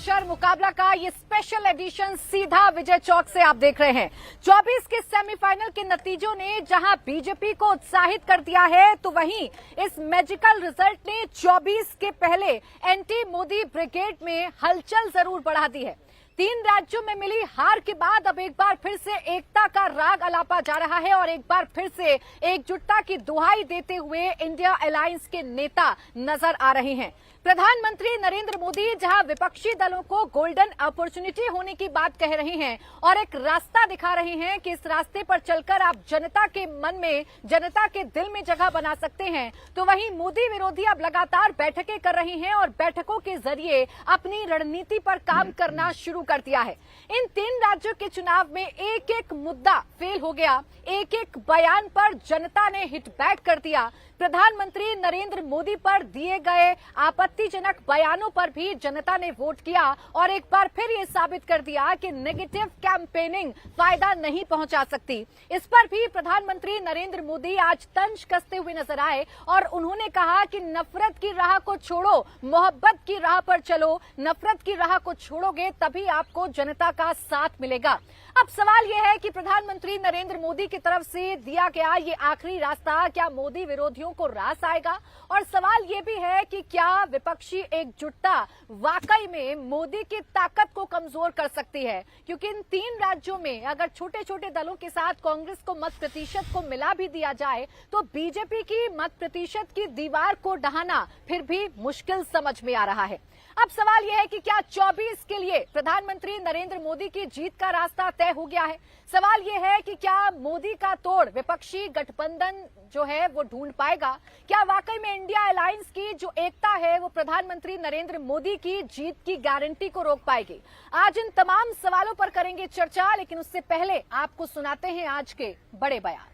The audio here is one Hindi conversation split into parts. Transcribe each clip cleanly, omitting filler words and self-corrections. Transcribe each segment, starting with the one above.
प्रेशर मुकाबला का ये स्पेशल एडिशन सीधा विजय चौक से आप देख रहे हैं। 24 के सेमीफाइनल के नतीजों ने जहां बीजेपी को उत्साहित कर दिया है, तो वहीं इस मैजिकल रिजल्ट ने 24 के पहले एंटी मोदी ब्रिगेड में हलचल जरूर बढ़ा दी है। 3 राज्यों में मिली हार के बाद अब एक बार फिर से एकता का राग अलापा जा रहा है और एक बार फिर से एकजुटता की दुहाई देते हुए इंडिया अलायंस के नेता नजर आ रहे हैं। प्रधानमंत्री नरेंद्र मोदी जहां विपक्षी दलों को गोल्डन अपॉर्चुनिटी होने की बात कह रहे हैं और एक रास्ता दिखा रहे हैं कि इस रास्ते पर चलकर आप जनता के मन में, जनता के दिल में जगह बना सकते हैं, तो वहीं मोदी विरोधी अब लगातार बैठकें कर रहे हैं और बैठकों के जरिए अपनी रणनीति पर काम करना शुरू कर दिया है। इन 3 राज्यों के चुनाव में एक एक मुद्दा फेल हो गया, एक एक बयान पर जनता ने हिट बैक कर दिया। प्रधानमंत्री नरेंद्र मोदी पर दिए गए आपत्तिजनक बयानों पर भी जनता ने वोट किया और एक बार फिर ये साबित कर दिया कि नेगेटिव कैंपेनिंग फायदा नहीं पहुंचा सकती। इस पर भी प्रधानमंत्री नरेंद्र मोदी आज तंज कसते हुए नजर आए और उन्होंने कहा कि नफरत की राह को छोड़ो, मोहब्बत की राह पर चलो। नफरत की राह को छोड़ोगे तभी आपको जनता का साथ मिलेगा। अब सवाल यह है कि प्रधानमंत्री नरेंद्र मोदी की तरफ से दिया गया ये आखिरी रास्ता क्या मोदी विरोधियों को रास आएगा? और सवाल ये भी है कि क्या विपक्षी एकजुटता वाकई में मोदी की ताकत को कमजोर कर सकती है? क्योंकि इन 3 राज्यों में अगर छोटे छोटे दलों के साथ कांग्रेस को मत प्रतिशत को मिला भी दिया जाए तो बीजेपी की मत प्रतिशत की दीवार को ढहाना फिर भी मुश्किल समझ में आ रहा है। अब सवाल यह है कि क्या 24 के लिए प्रधानमंत्री नरेंद्र मोदी की जीत का रास्ता तय हो गया है? सवाल यह है कि क्या मोदी का तोड़ विपक्षी गठबंधन जो है वो ढूंढ पाएगा? क्या वाकई में इंडिया अलायंस की जो एकता है वो प्रधानमंत्री नरेंद्र मोदी की जीत की गारंटी को रोक पाएगी? आज इन तमाम सवालों पर करेंगे चर्चा, लेकिन उससे पहले आपको सुनाते हैं आज के बड़े बयान।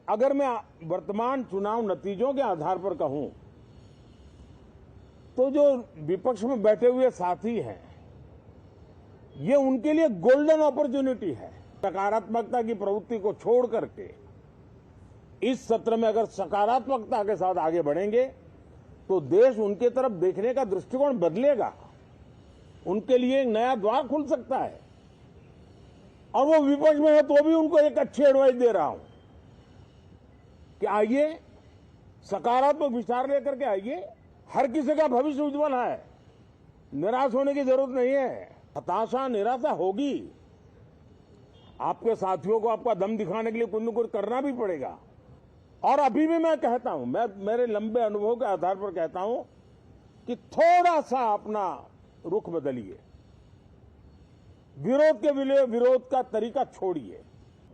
अगर मैं वर्तमान चुनाव नतीजों के आधार पर कहूं तो जो विपक्ष में बैठे हुए साथी हैं, ये उनके लिए गोल्डन अपॉर्चुनिटी है। सकारात्मकता की प्रवृत्ति को छोड़ करके इस सत्र में अगर सकारात्मकता के साथ आगे बढ़ेंगे तो देश उनके तरफ देखने का दृष्टिकोण बदलेगा, उनके लिए एक नया द्वार खुल सकता है। और वो विपक्ष में है तो भी उनको एक अच्छी एडवाइस दे रहा हूं कि आइए, सकारात्मक विचार लेकर के आइए। हर किसी का भविष्य उज्जवल है, निराश होने की जरूरत नहीं है। हताशा, निराशा होगी, आपके साथियों को आपका दम दिखाने के लिए कुछ न कुछ करना भी पड़ेगा। और अभी भी मैं कहता हूं, मैं मेरे लंबे अनुभव के आधार पर कहता हूं कि थोड़ा सा अपना रुख बदलिए, विरोध के विरोध का तरीका छोड़िए।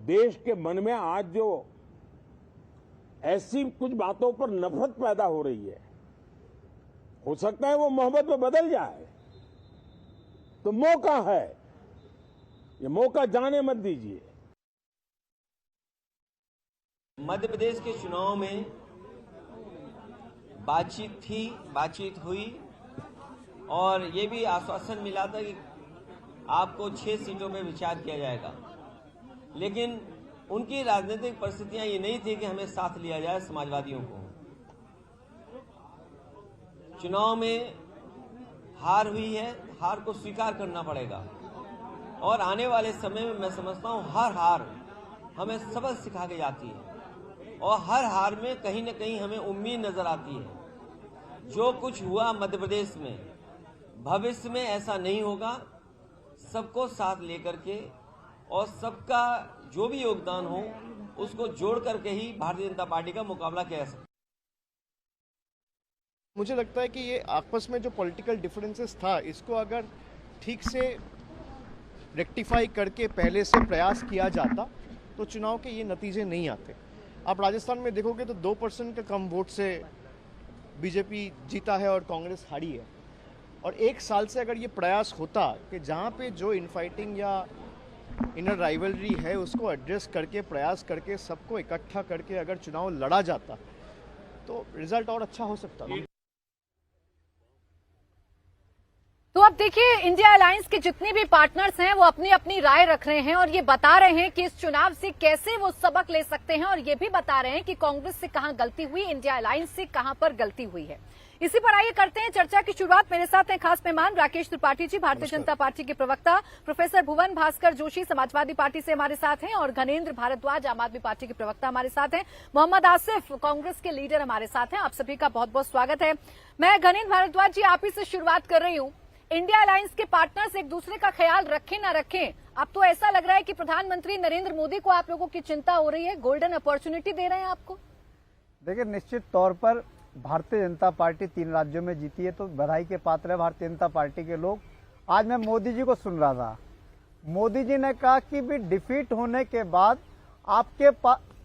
देश के मन में आज जो ऐसी कुछ बातों पर नफरत पैदा हो रही है, हो सकता है वो मोहब्बत में बदल जाए, तो मौका है, ये मौका जाने मत दीजिए। मध्य प्रदेश के चुनाव में बातचीत हुई और ये भी आश्वासन मिला था कि आपको 6 सीटों में विचार किया जाएगा, लेकिन उनकी राजनीतिक परिस्थितियां ये नहीं थी कि हमें साथ लिया जाए समाजवादियों को। चुनाव में हार हुई है, हार को स्वीकार करना पड़ेगा और आने वाले समय में मैं समझता हूं हर हार हमें सबक सिखा के जाती है और हर हार में कहीं न कहीं हमें उम्मीद नजर आती है। जो कुछ हुआ मध्य प्रदेश में, भविष्य में ऐसा नहीं होगा। सबको साथ लेकर के और सबका जो भी योगदान हो उसको जोड़ करके ही भारतीय जनता पार्टी का मुकाबला किया जा सकता है। मुझे लगता है कि ये आपस में जो पॉलिटिकल डिफरेंसेस था, इसको अगर ठीक से रेक्टिफाई करके पहले से प्रयास किया जाता तो चुनाव के ये नतीजे नहीं आते। आप राजस्थान में देखोगे तो 2% के कम वोट से बीजेपी जीता है और कांग्रेस हारी है। और 1 साल से अगर ये प्रयास होता कि जहाँ पे जो इनफाइटिंग या इनर राइवलरी है उसको एड्रेस करके, प्रयास करके, सबको इकट्ठा करके अगर चुनाव लड़ा जाता तो रिजल्ट और अच्छा हो सकता था। तो अब देखिए, इंडिया अलायंस के जितने भी पार्टनर्स हैं वो अपनी अपनी राय रख रहे हैं और ये बता रहे हैं कि इस चुनाव से कैसे वो सबक ले सकते हैं और ये भी बता रहे हैं कि कांग्रेस से कहां गलती हुई, इंडिया अलायंस से कहां पर गलती हुई है। इसी पर आइए करते हैं चर्चा की शुरुआत। मेरे साथ हैं खास मेहमान राकेश त्रिपाठी जी, भारतीय जनता पार्टी के प्रवक्ता, प्रोफेसर भुवन भास्कर जोशी समाजवादी पार्टी से हमारे साथ हैं, और घनेंद्र भारद्वाज आम आदमी पार्टी के प्रवक्ता हमारे साथ हैं, मोहम्मद आसिफ कांग्रेस के लीडर हमारे साथ हैं। आप सभी का बहुत बहुत स्वागत है। मैं घनेंद्र भारद्वाज जी आप ही से शुरुआत कर रही हूँ। इंडिया अलायंस के पार्टनर्स एक दूसरे का ख्याल रखें ना रखें, अब तो ऐसा लग रहा है कि प्रधानमंत्री नरेंद्र मोदी को आप लोगों की चिंता हो रही है, गोल्डन अपॉर्चुनिटी दे रहे हैं आपको। देखिए, निश्चित तौर पर भारतीय जनता पार्टी 3 राज्यों में जीती है तो बधाई के पात्र है भारतीय जनता पार्टी के लोग। आज मैं मोदी जी को सुन रहा था, मोदी जी ने कहा कि भी डिफीट होने के बाद आपके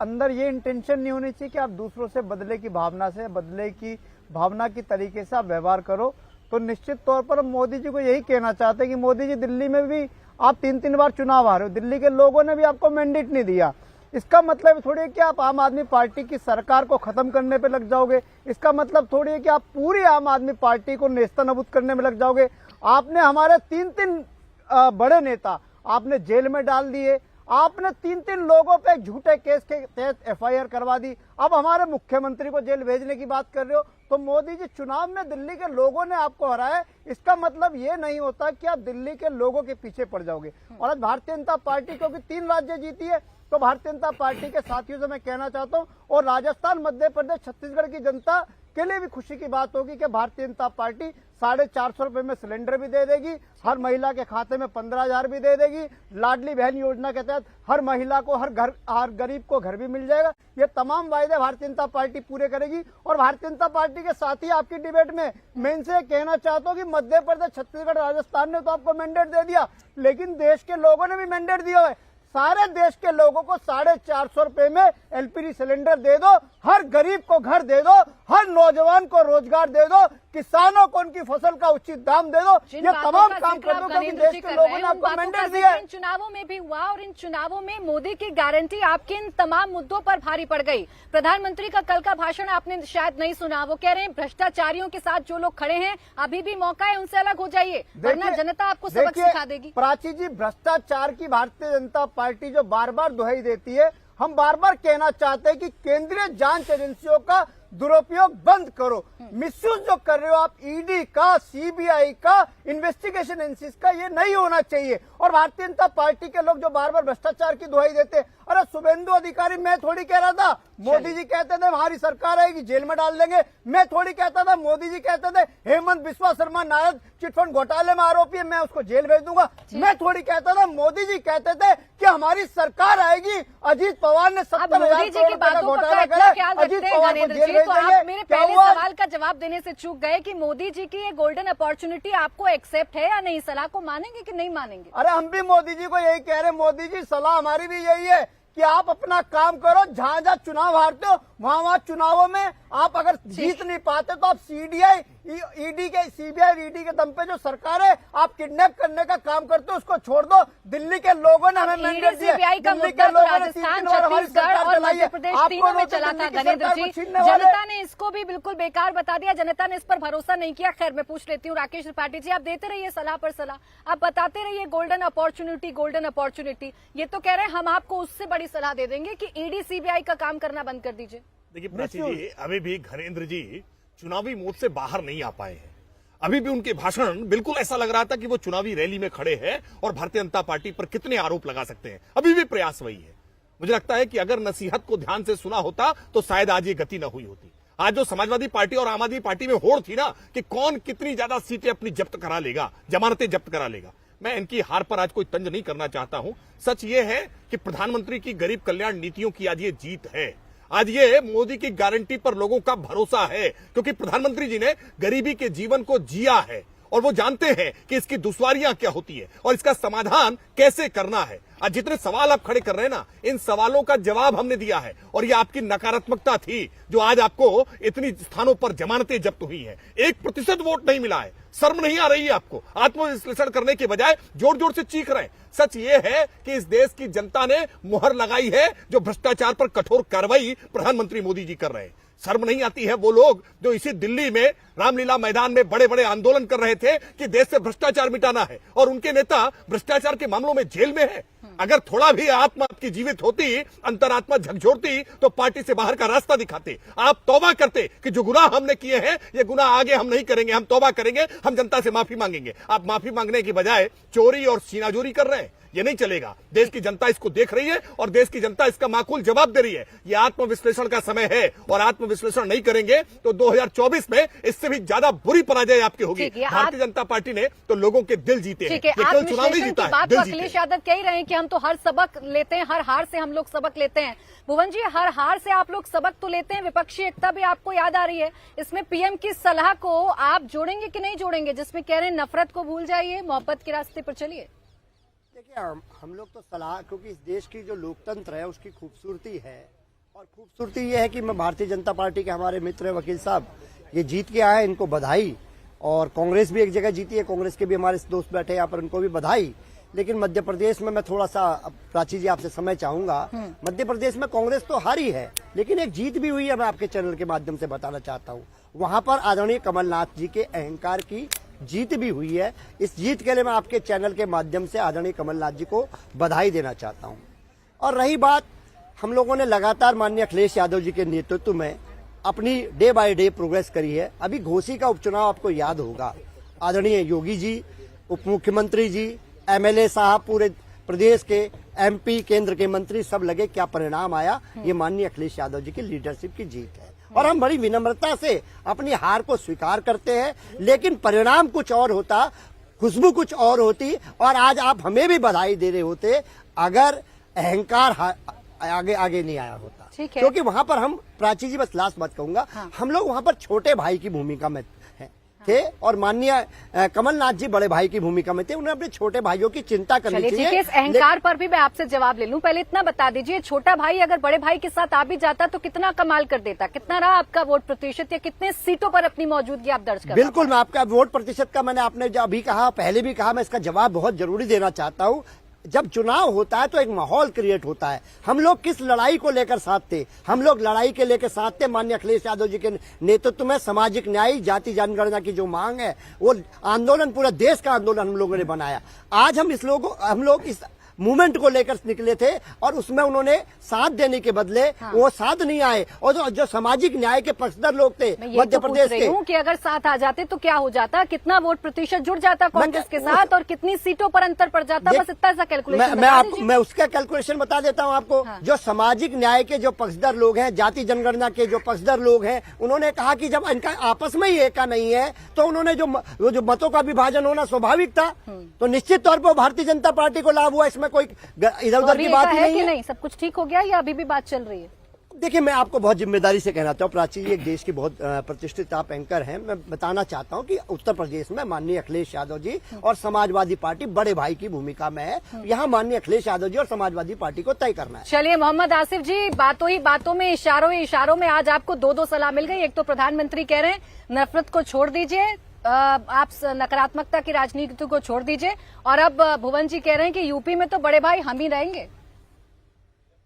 अंदर ये इंटेंशन नहीं होनी चाहिए कि आप दूसरों से बदले की भावना की तरीके से आप व्यवहार करो। तो निश्चित तौर पर हम मोदी जी को यही कहना चाहते हैं कि मोदी जी, दिल्ली में भी आप 3-3 बार चुनाव आ रहे हो, दिल्ली के लोगों ने भी आपको मैंडेट नहीं दिया। इसका मतलब थोड़ी है कि आप आम आदमी पार्टी की सरकार को खत्म करने पे लग जाओगे। इसका मतलब थोड़ी है कि आप पूरी आम आदमी पार्टी को नेस्तनाबूद करने में लग जाओगे। आपने हमारे 3-3 बड़े नेता आपने जेल में डाल दिए, आपने 3-3 लोगों पे झूठे केस के तहत FIR करवा दी, अब हमारे मुख्यमंत्री को जेल भेजने की बात कर रहे हो। तो मोदी जी, चुनाव में दिल्ली के लोगों ने आपको हराया, इसका मतलब ये नहीं होता कि आप दिल्ली के लोगों के पीछे पड़ जाओगे। और आज भारतीय जनता पार्टी क्योंकि 3 राज्य जीती है तो भारतीय जनता पार्टी के साथियों से मैं कहना चाहता हूं, और राजस्थान, मध्य प्रदेश, छत्तीसगढ़ की जनता के लिए भी खुशी की बात होगी कि भारतीय जनता पार्टी 450 रुपए में सिलेंडर भी दे देगी, हर महिला के खाते में 15,000 भी दे देगी, लाडली बहन योजना के तहत हर महिला को, हर गरीब को घर भी मिल जाएगा। ये तमाम वायदे भारतीय जनता पार्टी पूरे करेगी। और भारतीय जनता पार्टी के साथ ही आपकी डिबेट में मैं इनसे कहना चाहता हूँ कि मध्य प्रदेश, छत्तीसगढ़, राजस्थान ने तो आपको मैंडेट दे दिया, लेकिन देश के लोगों ने भी मैंडेट दिया है। सारे देश के लोगों को 450 रुपए में LPG सिलेंडर दे दो, हर गरीब को घर दे दो, हर नौजवान को रोजगार दे दो, किसानों को उनकी फसल का उचित दाम दे दो। ये तमाम काम कर दो क्योंकि देश के लोगों ने आपको मैंडेट दिया है। इन चुनावों में भी हुआ और इन चुनावों में मोदी की गारंटी आपके इन तमाम मुद्दों पर भारी पड़ गई। प्रधानमंत्री का कल का भाषण आपने शायद नहीं सुना, वो कह रहे हैं भ्रष्टाचारियों के साथ जो लोग खड़े हैं अभी भी मौका है, उनसे अलग हो जाइए वरना जनता आपको सबक सिखा देगी। प्राची जी, भ्रष्टाचार की भारतीय जनता पार्टी जो बार बार दुहाई देती है, हम बार बार कहना चाहते हैं कि केंद्रीय जांच एजेंसियों का दुरुपयोग बंद करो। मिसयूज जो कर रहे हो आप ED का, CBI का, इन्वेस्टिगेशन एजेंसीज का, ये नहीं होना चाहिए। और भारतीय जनता पार्टी के लोग जो बार बार भ्रष्टाचार की दुहाई देते हैं, अरे शुभेंदु अधिकारी, मैं थोड़ी कह रहा था, मोदी जी कहते थे हमारी सरकार आएगी जेल में डाल देंगे, मैं थोड़ी कहता था, मोदी जी कहते थे हेमंत बिस्वा शर्मा नायक चिटफंड घोटाले में आरोपी है, मैं उसको जेल भेज दूंगा, मैं थोड़ी कहता था, मोदी जी कहते थे कि हमारी सरकार आएगी, अजीत पवार ने 70,000 करोड़ रुपए का घोटाला करा, अजीत पवार को जेल भेज तो आप मेरे पहले देंगे। सवाल का जवाब देने से चूक गए कि मोदी जी की ये गोल्डन अपॉर्चुनिटी आपको एक्सेप्ट है या नहीं, सलाह को मानेंगे कि नहीं मानेंगे? अरे हम भी मोदी जी को यही कह रहे हैं, मोदी जी सलाह हमारी भी यही है कि आप अपना काम करो, जहां जहां चुनाव हारते हो वहां चुनावों में आप अगर जीत नहीं पाते तो आप CBI, ED के दम पे जो सरकार है आप किडनैप करने का काम करते हो, उसको छोड़ दो। दिल्ली के लोगों ने हमें मैंडेट दिया, दिल्ली के लोगों ने राजस्थान, छत्तीसगढ़ और मध्य प्रदेश तीनों में चला था घनेंद्र जी, जनता ने इसको भी बिल्कुल बेकार बता दिया, जनता ने इस पर भरोसा नहीं किया। खैर, मैं पूछ लेती हूँ राकेश त्रिपाठी जी, आप देते रहिए सलाह पर सलाह, आप बताते रहिए गोल्डन अपॉर्चुनिटी, ये तो कह रहे हैं हम आपको उससे बड़ी सलाह दे देंगे कि ED CBI का काम करना बंद कर दीजिए। देखिए प्राची जी, अभी भी घनेंद्र जी चुनावी मोड से बाहर नहीं आ पाए हैं। अभी भी उनके भाषण बिल्कुल ऐसा लग रहा था कि वो चुनावी रैली में खड़े हैं और भारतीय जनता पार्टी पर कितने आरोप लगा सकते हैं। अभी भी प्रयास वही है। मुझे लगता है कि अगर नसीहत को ध्यान से सुना होता तो शायद आज ये गति न हुई होती। आज जो समाजवादी पार्टी और आम आदमी पार्टी में होड़ थी ना कि कौन कितनी ज्यादा सीटें अपनी जब्त करा लेगा, जमानतें जब्त करा लेगा, मैं इनकी हार पर आज कोई तंज नहीं करना चाहता हूं। सच ये है कि प्रधानमंत्री की गरीब कल्याण नीतियों की आज ये जीत है। आज ये मोदी की गारंटी पर लोगों का भरोसा है क्योंकि प्रधानमंत्री जी ने गरीबी के जीवन को जिया है और वो जानते हैं कि इसकी दुश्वारियां क्या होती है और इसका समाधान कैसे करना है। आज जितने सवाल आप खड़े कर रहे हैं ना, इन सवालों का जवाब हमने दिया है और ये आपकी नकारात्मकता थी जो आज आपको इतनी स्थानों पर जमानतें जब्त हुई है। 1% वोट नहीं मिला है, शर्म नहीं आ रही है आपको? आत्मविश्लेषण करने के बजाय जोर जोर से चीख रहे हैं। सच ये है कि इस देश की जनता ने मुहर लगाई है जो भ्रष्टाचार पर कठोर कार्रवाई प्रधानमंत्री मोदी जी कर रहे हैं। शर्म नहीं आती है वो लोग जो इसी दिल्ली में रामलीला मैदान में बड़े बड़े आंदोलन कर रहे थे कि देश से भ्रष्टाचार मिटाना है और उनके नेता भ्रष्टाचार के मामलों में जेल में है। अगर थोड़ा भी आत्मा आपकी जीवित होती, अंतरात्मा झकझोरती, तो पार्टी से बाहर का रास्ता दिखाते। आप तौबा करते कि जो गुनाह हमने किए हैं, ये गुनाह आगे हम नहीं करेंगे, हम तौबा करेंगे, हम जनता से माफी मांगेंगे। आप माफी मांगने की बजाय चोरी और सीनाजोरी कर रहे हैं। ये नहीं चलेगा। देश की जनता इसको देख रही है और देश की जनता इसका माकूल जवाब दे रही है। ये आत्मविश्लेषण का समय है और आत्मविश्लेषण नहीं करेंगे तो 2024 में इससे भी ज्यादा बुरी पराजय आपकी होगी। भारतीय जनता पार्टी ने तो लोगों के दिल जीते हैं। ठीक है, ये केवल चुनाव नहीं जीता है, दिल जीते अखिलेश यादव कह रहे हैं कि हम तो हर सबक लेते हैं, हर हार से हम लोग सबक लेते हैं। भुवन जी, हर हार से आप लोग सबक तो लेते हैं, विपक्षी एकता भी आपको याद आ रही है। इसमें पीएम की सलाह को आप जोड़ेंगे कि नहीं जोड़ेंगे, जिसमें कह रहे हैं नफरत को भूल जाइए, मोहब्बत के रास्ते पर चलिए? देखिए, हम लोग तो सलाह, क्योंकि इस देश की जो लोकतंत्र है उसकी खूबसूरती है, और खूबसूरती ये है कि मैं भारतीय जनता पार्टी के हमारे मित्र वकील साहब ये जीत के आए, इनको बधाई। और कांग्रेस भी एक जगह जीती है, कांग्रेस के भी हमारे दोस्त बैठे यहाँ पर, उनको भी बधाई। लेकिन मध्य प्रदेश में मैं थोड़ा सा, प्राची जी आपसे समय चाहूंगा, मध्य प्रदेश में कांग्रेस तो हारी है, लेकिन एक जीत भी हुई है, मैं आपके चैनल के माध्यम से बताना चाहता हूँ। वहां पर आदरणीय कमलनाथ जी के अहंकार की जीत भी हुई है। इस जीत के लिए मैं आपके चैनल के माध्यम से आदरणीय कमलनाथ जी को बधाई देना चाहता हूं। और रही बात, हम लोगों ने लगातार माननीय अखिलेश यादव जी के नेतृत्व में अपनी डे बाय डे प्रोग्रेस करी है। अभी घोसी का उपचुनाव आपको याद होगा, आदरणीय योगी जी, उप मुख्यमंत्री जी, एमएलए साहब, पूरे प्रदेश के एमपी, केंद्र के मंत्री सब लगे, क्या परिणाम आया? ये माननीय अखिलेश यादव जी की लीडरशिप की जीत है। और हम बड़ी विनम्रता से अपनी हार को स्वीकार करते हैं, लेकिन परिणाम कुछ और होता, खुशबू कुछ और होती, और आज आप हमें भी बधाई दे रहे होते अगर अहंकार आगे आगे नहीं आया होता। क्योंकि वहां पर हम, प्राची जी बस लास्ट बात कहूंगा, हम लोग वहां पर छोटे भाई की भूमिका में थे, और माननीय कमलनाथ जी बड़े भाई की भूमिका में थे। उन्हें अपने छोटे भाइयों की चिंता करनी चाहिए। इस अहंकार पर भी मैं आपसे जवाब ले लूं, पहले इतना बता दीजिए, छोटा भाई अगर बड़े भाई के साथ आ भी जाता तो कितना कमाल कर देता? कितना रहा आपका वोट प्रतिशत, या कितने सीटों पर अपनी मौजूदगी आप दर्ज कर? बिल्कुल, मैं आपका वोट प्रतिशत का, मैंने आपने जो अभी कहा, पहले भी कहा, मैं इसका जवाब बहुत जरूरी देना चाहता हूँ। जब चुनाव होता है तो एक माहौल क्रिएट होता है। हम लोग किस लड़ाई को लेकर साथ थे? हम लोग लड़ाई के लेकर साथ थे माननीय अखिलेश यादव जी के नेतृत्व में। सामाजिक न्याय, जाति जनगणना की जो मांग है, वो आंदोलन पूरा देश का आंदोलन हम लोगों ने बनाया। आज हम लोग इस मूवमेंट को लेकर निकले थे, और उसमें उन्होंने साथ देने के बदले वो साथ नहीं आए। और जो सामाजिक न्याय के पक्षधर लोग थे मध्य प्रदेश के, कि अगर साथ आ जाते तो क्या हो जाता, कितना वोट प्रतिशत जुड़ जाता कांग्रेस के साथ, और कितनी सीटों पर अंतर पड़ जाता? बस इतना सा कैलकुलेशन मैं उसका कैलकुलेशन बता देता हूं आपको। जो सामाजिक न्याय के जो पक्षधर लोग हैं, जाति जनगणना के जो पक्षधर लोग हैं, उन्होंने कहा कि जब इनका आपस में ही एका नहीं है, तो उन्होंने जो मतों का विभाजन होना स्वाभाविक था, तो निश्चित तौर पर भारतीय जनता पार्टी को लाभ हुआ। इसमें कोई इधर उधर की बात नहीं है। नहीं, सब कुछ ठीक हो गया या अभी भी बात चल रही है? देखिए, मैं आपको बहुत जिम्मेदारी से कहना चाहता हूँ, प्राची जी एक देश की बहुत प्रतिष्ठित आप एंकर हैं। मैं बताना चाहता हूँ कि उत्तर प्रदेश में माननीय अखिलेश यादव जी और समाजवादी पार्टी बड़े भाई की भूमिका में है। यहाँ माननीय अखिलेश यादव जी और समाजवादी पार्टी को तय करना है। चलिए मोहम्मद आसिफ जी, बातों ही बातों में, इशारों ही इशारों में आज आपको दो सलाह मिल गई। एक तो प्रधानमंत्री कह रहे हैं नफरत को छोड़ दीजिए, आप नकारात्मकता की राजनीति को छोड़ दीजिए, और अब भुवन जी कह रहे हैं कि यूपी में तो बड़े भाई हम ही रहेंगे।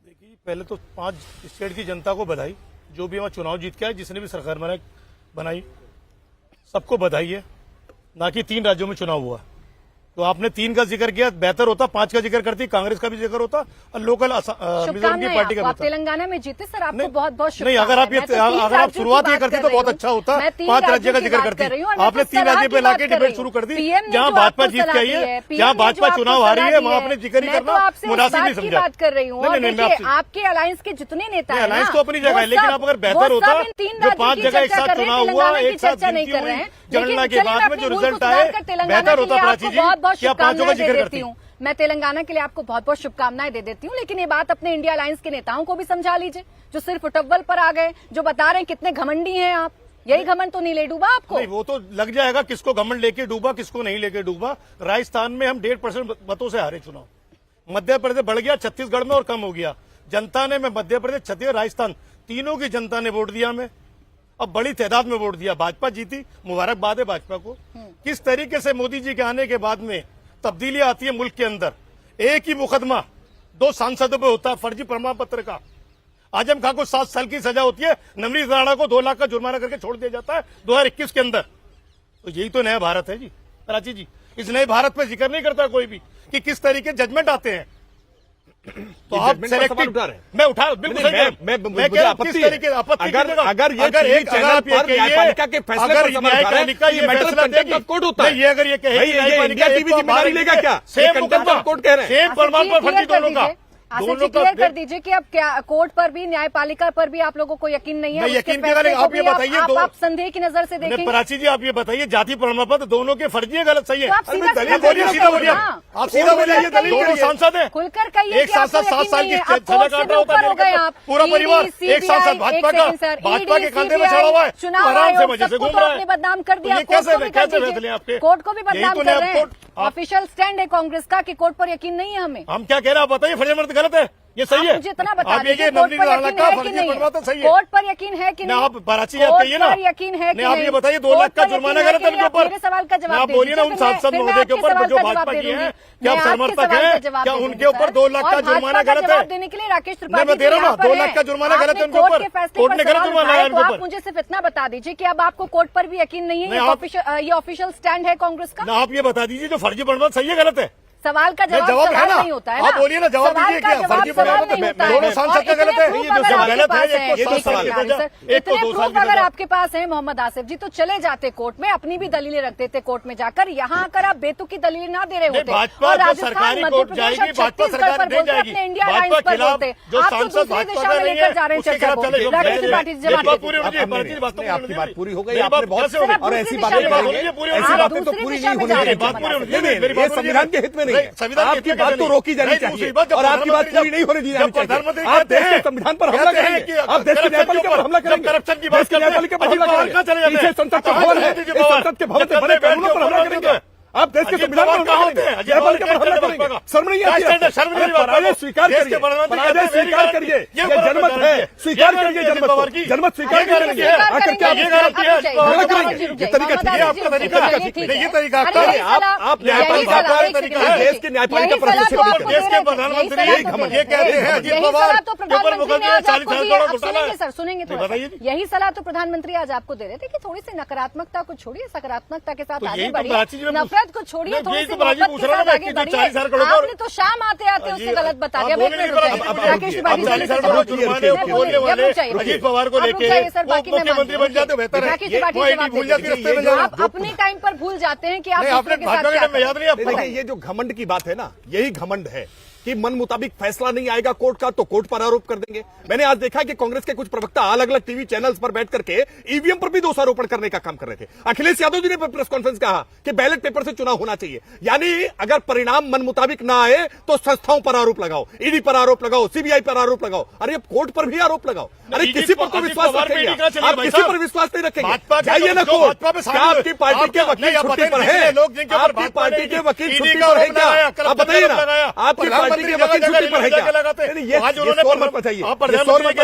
देखिए, पहले तो 5 स्टेट की जनता को बधाई, जो भी वहां चुनाव जीत के आए, जिसने भी सरकार बनाई, सबको बधाई है। ना कि 3 राज्यों में चुनाव हुआ, तो आपने 3 का जिक्र किया, बेहतर होता 5 का जिक्र करती, कांग्रेस का भी जिक्र होता और लोकल मिजोरम की पार्टी का भी होता। तेलंगाना में जीते सर, आपको बहुत बहुत नहीं, अगर आप शुरुआत ये करती तो बहुत अच्छा होता। 5 राज्य का जिक्र करती, आपने 3 राज्य पे लाके डिबेट शुरू कर दी। जहाँ भाजपा जीत के आई है, जहाँ भाजपा चुनाव हारी है, वहाँ आपने जिक्र ही करना मुनासिब नहीं समझा। बात कर रही हूँ, आपके अलायंस के जितने नेता हैं, अलायंस तो अपनी जगह है, लेकिन आप अगर बेहतर होता, जो 5 जगह एक साथ चुनाव हुआ, एक साथ गिनती हुई, जनगणना के बाद में जो रिजल्ट आए, बेहतर होता। प्राची जी, क्या 5 का जिक्र करती हूँ? मैं तेलंगाना के लिए आपको बहुत बहुत शुभकामनाएं दे देती हूँ, लेकिन ये बात अपने इंडिया अलायंस के नेताओं को भी समझा लीजिए, जो सिर्फ उटव्वल पर आ गए, जो बता रहे हैं कितने घमंडी हैं आप। यही घमंड तो नहीं ले डूबा आपको? नहीं, वो तो लग जाएगा किसको घमंड लेके डूबा, किसको नहीं लेके डूबा। राजस्थान में हम 1.5% मतों से हारे चुनाव, मध्य प्रदेश बढ़ गया, छत्तीसगढ़ में और कम हो गया। जनता ने, मैं मध्य प्रदेश, छत्तीसगढ़, राजस्थान, तीनों की जनता ने वोट दिया हमें, अब बड़ी तादाद में वोट दिया। भाजपा जीती, मुबारकबाद है भाजपा को। किस तरीके से मोदी जी के आने के बाद में तब्दीली आती है मुल्क के अंदर। एक ही मुकदमा 2 सांसदों पे होता है, फर्जी प्रमाण पत्र का। आजम खान को 7 साल की सजा होती है, नवनीत राणा को 2 लाख का जुर्माना करके छोड़ दिया जाता है 2021 के अंदर। तो यही तो नया भारत है जी। प्राची जी, इस नए भारत पे जिक्र नहीं करता कोई भी कि किस तरीके जजमेंट आते हैं। तो आप सवाल उठा रहे हैं। मैं उठा बिल्कुल सही कह रहा हूं। मैं कह रहा हूं किस तरीके आपत्ति अगर ये टीवी चैनल पर न्यायपालिका के फैसले पर सवाल उठा रहे हैं, ये मैटर कंटेम्प्ट ऑफ कोर्ट होता है। ये अगर ये कहे ये इंडिया टीवी जिम्मेदारी लेगा क्या? कंटेम्प्ट ऑफ कोर्ट कह रहे हैं। सेम प्रमाण पर फर्जी दोनों का आसिफ जी क्लियर कर दीजिए कि अब क्या कोर्ट पर भी न्यायपालिका पर भी आप लोगों को यकीन नहीं है? नहीं, उसके यकीन के फैसले आप को ये भी बताइए आप संदेह की नजर से देखेंगे? प्राची जी आप ये बताइए जाति प्रमाण पत्र दोनों के फर्जी है गलत सही है? तो आप सीधा दलील बोलिए, सीधा बोलिए, आप सीधा बोलिए। ये दलील दोनों सांसद है, खुलकर कहिए एक सांसद 7 साल की सजा काट रहा होता है, पूरा परिवार एक सांसद भाजपा के कंधे में चढ़ा हुआ है, आराम से मजे से घूम रहा है। बदनाम कर दिया, कैसे फैसले आपके? कोर्ट को भी बदनाम कर रहे हैं। ऑफिशियल स्टैंड है कांग्रेस का कि कोर्ट पर यकीन नहीं है हमें। हम क्या कह रहे हैं आप बताइए, फर्जी मत गलत है ये सही है? मुझे इतना बता आप ये दीजिए नवनीत कोर्ट पर राणा यकीन का है कि फर्जी नहीं पड़ रहा था सही है? कोर्ट पर यकीन है कि नहीं? आप बराची आप कहिए ना, यकीन है कि आप ये बताइए 2 लाख का जुर्माना गलत है उनके ऊपर? मेरे सवाल का जवाब आप बोलिए ना उन सांसद महोदय के ऊपर जो भाजपा की है, क्या आप समर्थक है? क्या उनके ऊपर 2 लाख का जुर्माना गलत है? देने के लिए राकेश मैं दे रहा हूँ ना, 2 लाख का जुर्माना गलत है उनके ऊपर, कोर्ट ने गलत जुर्माना लगाया उनके आप ऊपर। मुझे सिर्फ इतना बता दीजिए कि अब आपको कोर्ट पर भी यकीन नहीं है? ये ऑफिशियल स्टैंड है कांग्रेस का? आप ये बता दीजिए जो फर्जी प्रमाण सही है गलत है? सवाल का जवाब है ना, नहीं होता है ना? आप बोलिए ना, जवाब दीजिए क्या फर्जी प्रमाण दोनों सांसद का गलत है? ये जो सब गलत है, एक तो 7 साल की सजा, एक तो 2 साल की अगर सजा। आपके पास है मोहम्मद आसिफ जी तो चले जाते कोर्ट में, अपनी भी दलीलें रख देते कोर्ट में जाकर। यहाँ आकर आप बेतुकी दलीलें ना दे रहे होते। भाजपा जो सरकारी कोर्ट जाएगी, भाजपा सरकार नहीं जाएगी, भाजपा खिलाफ जो सांसद भाजपा का नहीं है उसके खिलाफ चलेगा। आपकी बात पूरी हो गई, आपने बहुत से और ऐसी बातें ऐसी बातें तो पूरी नहीं होनी चाहिए। ये संविधान के हित में नहीं है। आपकी बात तो रोकी जानी चाहिए और आपकी बात पूरी नहीं होनी चाहिए। आप देश के संविधान पर हमला करेंगे, आप देश की न्यायपालिका पर हमला करेंगे, करप्शन की बात न्यायपालिका पर हमला करेंगे, पीछे संसद का भवन है, इस संसद के भवन से बने कानूनों पर हमला करेंगे। आप देश के संविधान पर कहाँ होते हैं? न्यायपालिका पर हमला करेंगे। शर्म नहीं आती है? पराजय स्वीकार करिए, पराजय स्वीकार करिए। ये जनमत है, स्वीकार करिए जनमत को, जनमत स्वीकार करेंगे। आखिर क्या ये तरीका ठीक है? आपका तरीका ये तरीका आप न्यायपालिका पर देश की न्यायपालिका पर देश के प्रधानमंत्री ये कहते हैं अजीत पवार ऊपर मुकदमे 40,000 करोड़ घोटाला है। सर सुनेंगे थोड़ा, यही सलाह तो प्रधानमंत्री आज आपको दे रहे थे कि थोड़ी सी नकारात्मकता को छोड़िए, सकारात्मकता के साथ आगे बढ़िए, नफरत को छोड़िए, थोड़ी सी मोहब्बत के साथ आगे बढ़िए। आपने तो शाम आते आते उससे गलत बता दिया। राकेश त्रिपाठी अजीत पवार को लेके मुख्यमंत्री बन जाते बेहतर है। भूल जाती है, आप अपने टाइम पर भूल जाते हैं कि आप आपने भाजपा के टाइम में याद नहीं आपको? देखिए ये जो घमंड की बात है ना, यही घमंड है कि मन मुताबिक फैसला नहीं आएगा कोर्ट का तो कोर्ट पर आरोप कर देंगे। मैंने आज देखा कि कांग्रेस के कुछ प्रवक्ता अलग अलग टीवी चैनल्स पर बैठ करके ईवीएम पर भी दोषारोपण करने का काम कर रहे थे। अखिलेश यादव जी ने प्रेस कॉन्फ्रेंस कहा कि बैलेट पेपर से चुनाव होना चाहिए, यानी अगर परिणाम मन मुताबिक ना आए तो संस्थाओं पर आरोप लगाओ, ईडी पर आरोप लगाओ, सीबीआई पर आरोप लगाओ, अरे अब कोर्ट पर भी आरोप लगाओ। अरे किसी पर तो विश्वास रखेंगे आप, किसी पर विश्वास नहीं रखेंगे। जाइए ना कोर्ट, आपकी पार्टी के वकील छुट्टी पर है, आपकी पार्टी के वकील छुट्टी पर है क्या? आप बताइए ना, आपकी पार्टी के वकील छुट्टी पर है क्या? ये शोर मत मचाइए, शोर मत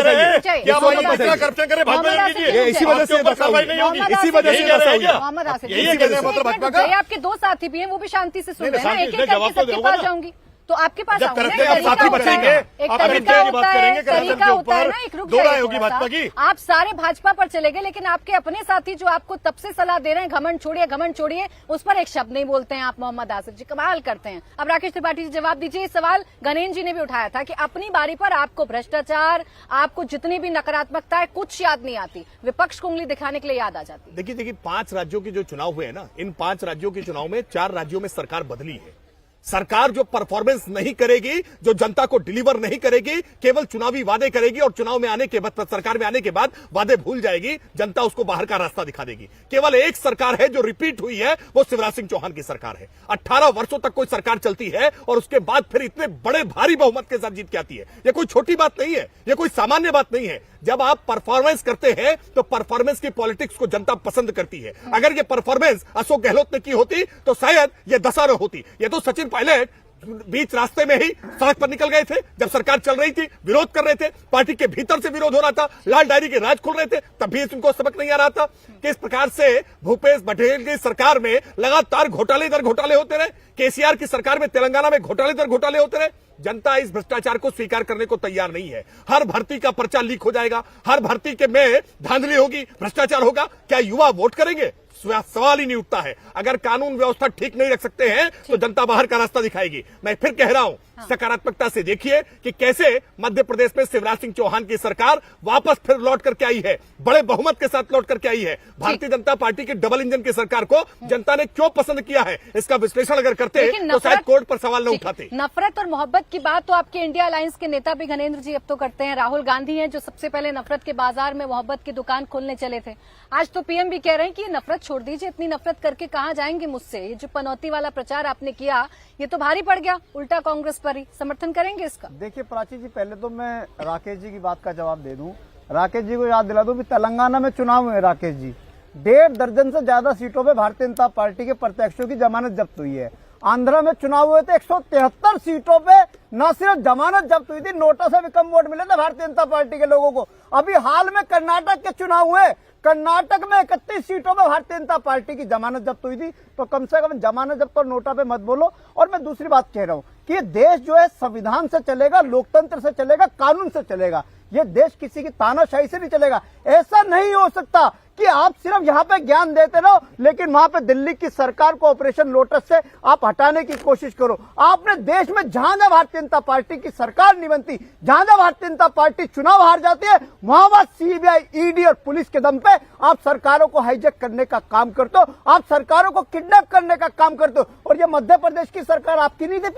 मचाइए, करप्शन करे भाजपा कीजिए, इसी वजह से कार्रवाई नहीं होगी, इसी वजह से ऐसा हुआ। मोहम्मद आसिफ यही कहते हैं मतलब भाजपा का। आपके 2 साथी भी हैं, वो भी शांति से सुन रहे हैं ना, एक एक जवाब करके तो सबके दोगे पास ना। जाऊंगी तो आपके पास जब आऊंगी। करते हैं आप साथी बचेंगे, एक आप तरीका की बात होता है, करेंगे, तरीका होता है ना, एक रुक दो जाइए राय होगी थोड़ा सा। भाजपा की। आप सारे भाजपा पर चले गए, लेकिन आपके अपने साथी जो आपको तब से सलाह दे रहे हैं घमंड छोड़िए, घमंड छोड़िए, उस पर एक शब्द नहीं बोलते हैं आप। मोहम्मद आसिफ जी कमाल करते हैं। अब राकेश त्रिपाठी जी जवाब दीजिए। ये सवाल गणेश जी ने भी उठाया था कि अपनी बारी पर आपको भ्रष्टाचार, आपको जितनी भी नकारात्मकता है कुछ याद नहीं आती, विपक्ष को उंगली दिखाने के लिए याद आ जाती। देखिए 5 राज्यों के जो चुनाव हुए हैं ना, इन 5 राज्यों के चुनाव में 4 राज्यों में सरकार बदली है। सरकार जो परफॉर्मेंस नहीं करेगी, जो जनता को डिलीवर नहीं करेगी, केवल चुनावी वादे करेगी और चुनाव में आने के बाद, सरकार में आने के बाद वादे भूल जाएगी, जनता उसको बाहर का रास्ता दिखा देगी। केवल एक सरकार है जो रिपीट हुई है, वो शिवराज सिंह चौहान की सरकार है। 18 वर्षों तक कोई सरकार चलती है और उसके बाद फिर इतने बड़े भारी बहुमत के साथ जीत के आती है। ये कोई छोटी बात नहीं है, ये कोई सामान्य बात नहीं है। जब आप परफॉर्मेंस करते हैं तो परफॉर्मेंस की पॉलिटिक्स को जनता पसंद करती है। अगर ये परफॉर्मेंस अशोक गहलोत ने की होती तो शायद ये दशा न होती। ये तो सचिन पायलट बीच रास्ते में ही सड़क पर निकल गए थे, जब सरकार चल रही थी, विरोध कर रहे थे, पार्टी के भीतर से विरोध हो रहा था, लाल डायरी के राज खुल रहे थे, तब भी उनको सबक नहीं आ रहा था कि इस प्रकार से भूपेश बघेल की सरकार में लगातार घोटाले दर घोटाले होते रहे, केसीआर की सरकार में तेलंगाना में घोटाले दर घोटाले होते रहे। जनता इस भ्रष्टाचार को स्वीकार करने को तैयार नहीं है। हर भर्ती का पर्चा लीक हो जाएगा, हर भर्ती के में धांधली होगी, भ्रष्टाचार होगा, क्या युवा वोट करेंगे? सवाल ही नहीं उठता है। अगर कानून व्यवस्था ठीक नहीं रख सकते हैं तो जनता बाहर का रास्ता दिखाएगी। मैं फिर कह रहा हूं, सकारात्मकता से देखिए कि कैसे मध्य प्रदेश में शिवराज सिंह चौहान की सरकार वापस फिर लौट करके आई है, बड़े बहुमत के साथ लौट करके आई है। भारतीय जनता पार्टी की डबल इंजन की सरकार को जनता ने क्यों पसंद किया है, इसका विश्लेषण अगर करते तो शायद कोर्ट पर सवाल न उठाते। नफरत और मोहब्बत की बात तो आपके इंडिया अलायंस के नेता भी घनेंद्र जी अब तो करते हैं। राहुल गांधी हैं जो सबसे पहले नफरत के बाजार में मोहब्बत की दुकान खोलने चले थे। आज तो पीएम भी कह रहे हैं कि ये नफरत छोड़ दीजिए, इतनी नफरत करके कहां जाएंगे मुझसे। ये जो पनौती वाला प्रचार आपने किया ये तो भारी पड़ गया उल्टा कांग्रेस पर ही। समर्थन करेंगे इसका? देखिए प्राची जी, पहले तो मैं राकेश जी की बात का जवाब दे दूं। राकेश जी को याद दिला दूं कि तेलंगाना में चुनाव हुए राकेश जी, 1.5 दर्जन से ज्यादा सीटों पे भारतीय जनता पार्टी के प्रत्याशियों की जमानत जब्त हुई है। आंध्रा में चुनाव हुए थे, 173 सीटों पे न सिर्फ जमानत जब्त हुई थी, नोटों से भी कम वोट मिले थे भारतीय जनता पार्टी के लोगों को। अभी हाल में कर्नाटक के चुनाव हुए, कर्नाटक में 31 सीटों पे भारतीय जनता पार्टी की जमानत जब्त हुई थी। तो कम से कम जमानत जब्त और नोटा पे मत बोलो। और मैं दूसरी बात कह रहा हूं कि ये देश जो है संविधान से चलेगा, लोकतंत्र से चलेगा, कानून से चलेगा। ये देश किसी की तानाशाही से नहीं चलेगा। ऐसा नहीं हो सकता कि आप सिर्फ यहाँ पे ज्ञान देते रहो लेकिन वहां पे दिल्ली की सरकार को ऑपरेशन लोटस से आप हटाने की कोशिश करो। आपने देश में जहां जहां भारतीय जनता पार्टी की सरकार नहीं बनती, जहां जहां भारतीय जनता पार्टी चुनाव हार जाती है, वहां सीबीआई, ईडी और पुलिस के दम पे आप सरकारों को हाईजैक करने का काम करते हो, आप सरकारों को किडनैप करने का काम करते हो। और ये मध्य प्रदेश की सरकार आपकी नहीं थी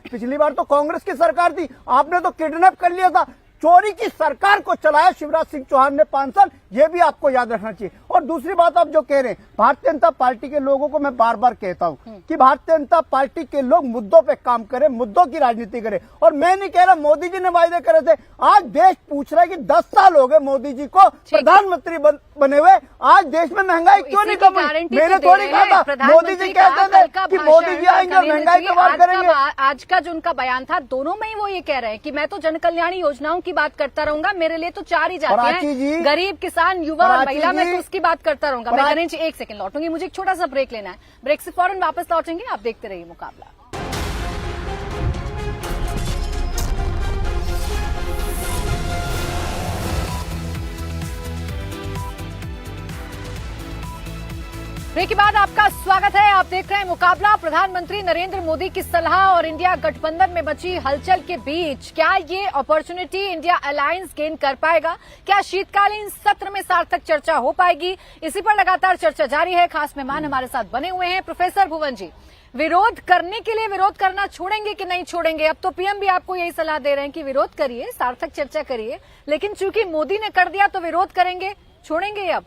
पिछली बार तो कांग्रेस की सरकार थी, आपने तो किडनैप कर लिया था। चोरी की सरकार को चलाया शिवराज सिंह चौहान ने 5 साल, ये भी आपको याद रखना चाहिए। और दूसरी बात आप जो कह रहे हैं, भारतीय जनता पार्टी के लोगों को मैं बार बार कहता हूं कि भारतीय जनता पार्टी के लोग मुद्दों पे काम करें, मुद्दों की राजनीति करें। और मैं नहीं कह रहा मोदी जी ने वायदे करे थे, आज देश पूछ रहा है कि 10 साल हो गए मोदी जी को प्रधानमंत्री बने हुए, आज देश में महंगाई क्यों नहीं कम हुई? मैंने थोड़ी कहा था, मोदी जी कहते थे कि मोदी जी आएंगे और महंगाई पे बात करेंगे। आज का जो उनका बयान था, दोनों में ही वो ये कह रहे हैं कि मैं तो जन कल्याणी योजनाओं की बात करता रहूंगा, मेरे लिए तो 4 ही जाती हैं, गरीब, किसान, युवा और महिला, मैं तो उसकी बात करता रहूंगा। मैं गणेश जी 1 सेकंड लौटूंगी, मुझे एक छोटा सा ब्रेक लेना है, ब्रेक से फौरन वापस लौटेंगे। आप देखते रहिए मुकाबला। ब्रेक के बाद आपका स्वागत है। आप देख रहे हैं मुकाबला। प्रधानमंत्री नरेंद्र मोदी की सलाह और इंडिया गठबंधन में मची हलचल के बीच क्या ये अपॉर्चुनिटी इंडिया अलायंस गेन कर पाएगा? क्या शीतकालीन सत्र में सार्थक चर्चा हो पाएगी? इसी पर लगातार चर्चा जारी है। खास मेहमान हमारे साथ बने हुए हैं प्रोफेसर भुवन जी। विरोध करने के लिए विरोध करना छोड़ेंगे कि नहीं छोड़ेंगे? अब तो पीएम भी आपको यही सलाह दे रहे हैं कि विरोध करिए, सार्थक चर्चा करिए, लेकिन चूंकि मोदी ने कर दिया तो विरोध करेंगे, छोड़ेंगे? अब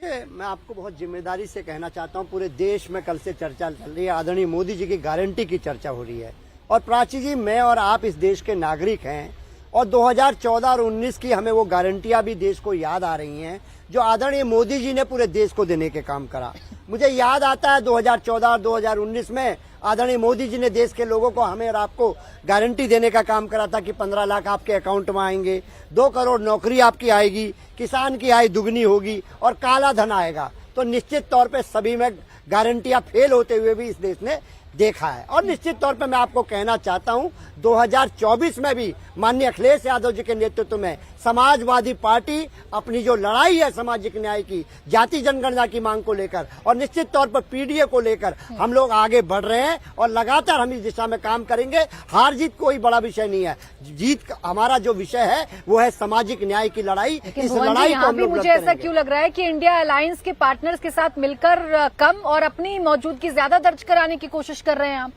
मैं आपको बहुत जिम्मेदारी से कहना चाहता हूं, पूरे देश में कल से चर्चा चल रही है, आदरणीय मोदी जी की गारंटी की चर्चा हो रही है। और प्राची जी, मैं और आप इस देश के नागरिक हैं और 2014 और 19 की हमें वो गारंटियां भी देश को याद आ रही हैं जो आदरणीय मोदी जी ने पूरे देश को देने के काम करा। मुझे याद आता है 2014 और 2019 में आदरणीय मोदी जी ने देश के लोगों को, हमें और आपको गारंटी देने का काम करा था कि 15 लाख आपके अकाउंट में आएंगे, 2 करोड़ नौकरी आपकी आएगी, किसान की आय दुगनी होगी और काला धन आएगा। तो निश्चित तौर पे सभी में गारंटियां फेल होते हुए भी इस देश ने देखा है। और निश्चित तौर पे मैं आपको कहना चाहता हूं 2024 में भी माननीय अखिलेश यादव जी के नेतृत्व में समाजवादी पार्टी अपनी जो लड़ाई है सामाजिक न्याय की, जाति जनगणना की मांग को लेकर और निश्चित तौर पर पीडीए को लेकर हम लोग आगे बढ़ रहे हैं और लगातार हम इस दिशा में काम करेंगे। हार जीत कोई बड़ा विषय नहीं है, जीत हमारा जो विषय है वो है सामाजिक न्याय की लड़ाई। इस लड़ाई को हम लोग मुझे ऐसा क्यों लग रहा है कि इंडिया अलायंस के पार्टनर्स के साथ मिलकर कम और अपनी मौजूदगी ज्यादा दर्ज कराने की कोशिश कर रहे हैं आप?